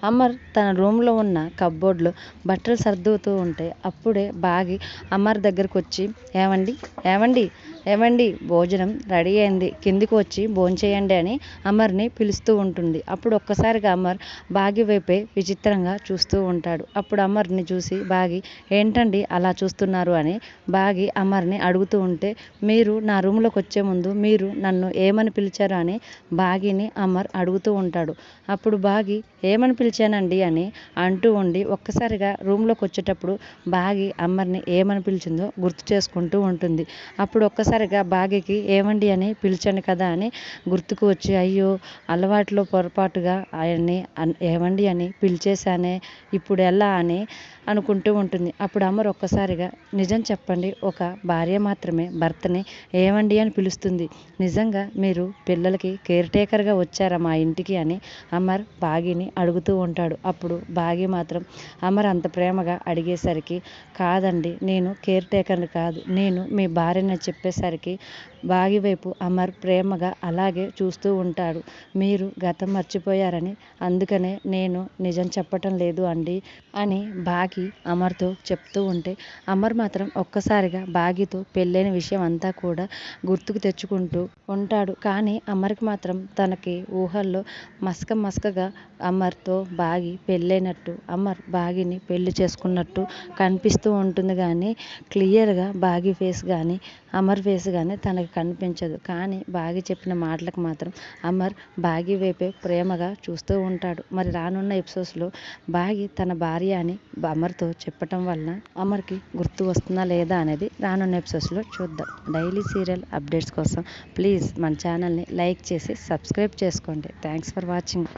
అమర్ తన రూమ్లో ఉన్న కబ్బోర్డ్లో బట్టలు సర్దుతూ ఉంటే అప్పుడే బాగి అమర్ దగ్గరకు వచ్చి ఏమండి ఏమండి ఏమండి భోజనం రెడీ అయింది, కిందికి వచ్చి భోంచేయండి అని అమర్ని పిలుస్తూ ఉంటుంది. అప్పుడు ఒక్కసారిగా అమర్ బాగి వైపే విచిత్రంగా చూస్తూ ఉంటాడు. అప్పుడు అమర్ని చూసి బాగి ఏంటండి అలా చూస్తున్నారు అని బాగి అమర్ని అడుగుతూ ఉంటే మీరు నా రూమ్లోకి వచ్చే ముందు మీరు నన్ను ఏమని పిలిచారు అని బాగిని అమర్ అడుగుతూ ఉంటాడు. అప్పుడు బాగి ఏమని పిలిచానండి అని అంటూ ఉండి ఒక్కసారిగా రూమ్లోకి వచ్చేటప్పుడు బాగి అమర్ని ఏమని పిలిచిందో గుర్తు చేసుకుంటూ ఉంటుంది. అప్పుడు ఒక్కసారిగా బాగికి ఏమండి అని పిలిచాను కదా అని గుర్తుకు వచ్చి అయ్యో అలవాట్లో పొరపాటుగా ఆయన్ని ఏమండి అని పిలిచేశానే, ఇప్పుడు ఎలా అని అనుకుంటూ ఉంటుంది. అప్పుడు అమర్ ఒక్కసారిగా నిజం చెప్పండి, ఒక భార్య మాత్రమే భర్తని ఏమండి అని పిలుస్తుంది, నిజంగా మీరు పిల్లలకి కేర్ టేకర్గా వచ్చారా మా ఇంటికి అని అమర్ బాగిని అడుగుతూ ఉంటాడు. అప్పుడు బాగి మాత్రం అమర్ అంత ప్రేమగా అడిగేసరికి కాదండి నేను కేర్ టేకర్ని కాదు, నేను మీ భార్యని చెప్పేసరికి బాగి వైపు అమర్ ప్రేమగా అలాగే చూస్తూ ఉంటాడు. మీరు గతం మర్చిపోయారని అందుకనే నేను నిజం చెప్పటం లేదు అండి అని బాగి అమర్తో చెప్తూ ఉంటే అమర్ మాత్రం ఒక్కసారిగా బాగితో పెళ్ళైన విషయం అంతా కూడా గుర్తుకు తెచ్చుకుంటూ ఉంటాడు. కానీ అమర్కి మాత్రం తనకి ఊహల్లో మసకగా అమర్తో బాగి పెళ్ళైనట్టు, అమర్ బాగిని పెళ్లి చేసుకున్నట్టు కనిపిస్తూ ఉంటుంది. కానీ క్లియర్గా బాగి ఫేస్ కానీ అమర్ ఫేస్ కానీ తనకి కనిపించదు. కానీ బాగి చెప్పిన మాటలకు మాత్రం అమర్ బాగి వైపే ప్రేమగా చూస్తూ ఉంటాడు. మరి రానున్న ఎపిసోడ్స్లో బాగి తన భార్య అని అమర్తో చెప్పటం వలన అమర్కి గుర్తు వస్తుందా లేదా అనేది రానున్న ఎపిసోడ్స్లో చూద్దాం. డైలీ సీరియల్ అప్డేట్స్ కోసం ప్లీజ్ మన ఛానల్ని లైక్ చేసి సబ్స్క్రైబ్ చేసుకోండి. Thanks for watching.